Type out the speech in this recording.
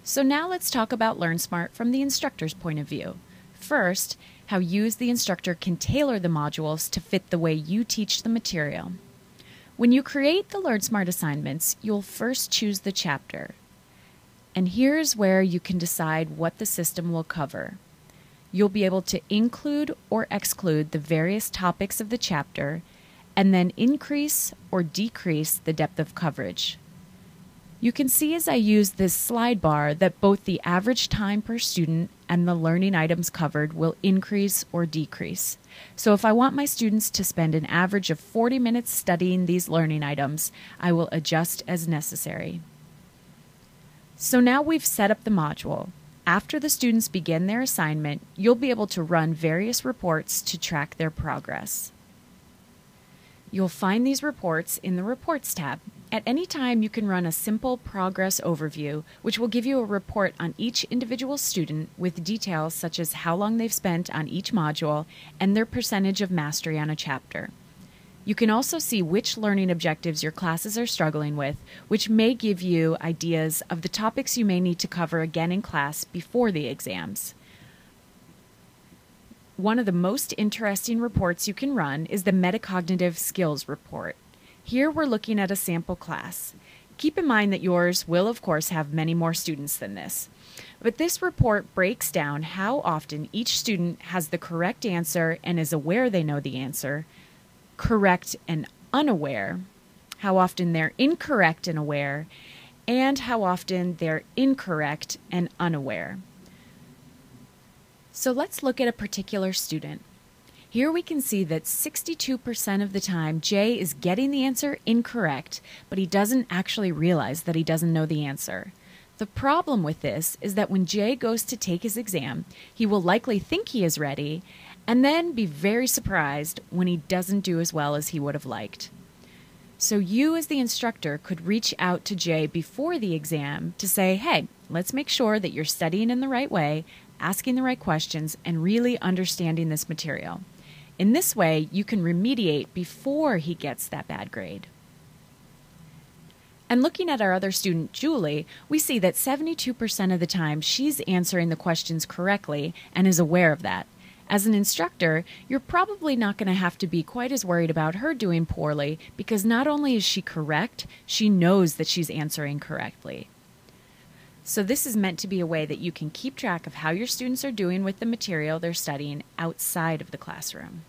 So now let's talk about LearnSmart from the instructor's point of view. First, how you as the instructor can tailor the modules to fit the way you teach the material. When you create the LearnSmart assignments, you'll first choose the chapter. And here's where you can decide what the system will cover. You'll be able to include or exclude the various topics of the chapter, and then increase or decrease the depth of coverage. You can see as I use this slide bar that both the average time per student and the learning items covered will increase or decrease. So if I want my students to spend an average of 40 minutes studying these learning items, I will adjust as necessary. So now we've set up the module. After the students begin their assignment, you'll be able to run various reports to track their progress. You'll find these reports in the Reports tab. At any time, you can run a simple progress overview, which will give you a report on each individual student with details such as how long they've spent on each module and their percentage of mastery on a chapter. You can also see which learning objectives your classes are struggling with, which may give you ideas of the topics you may need to cover again in class before the exams. One of the most interesting reports you can run is the Metacognitive Skills Report. Here we're looking at a sample class. Keep in mind that yours will, of course, have many more students than this. But this report breaks down how often each student has the correct answer and is aware they know the answer, correct and unaware, how often they're incorrect and aware, and how often they're incorrect and unaware. So let's look at a particular student. Here we can see that 62% of the time Jay is getting the answer incorrect, but he doesn't actually realize that he doesn't know the answer. The problem with this is that when Jay goes to take his exam, he will likely think he is ready and then be very surprised when he doesn't do as well as he would have liked. So you as the instructor could reach out to Jay before the exam to say, hey, let's make sure that you're studying in the right way, asking the right questions, and really understanding this material. In this way, you can remediate before he gets that bad grade. And looking at our other student, Julie, we see that 72% of the time she's answering the questions correctly and is aware of that. As an instructor, you're probably not going to have to be quite as worried about her doing poorly because not only is she correct, she knows that she's answering correctly. So this is meant to be a way that you can keep track of how your students are doing with the material they're studying outside of the classroom.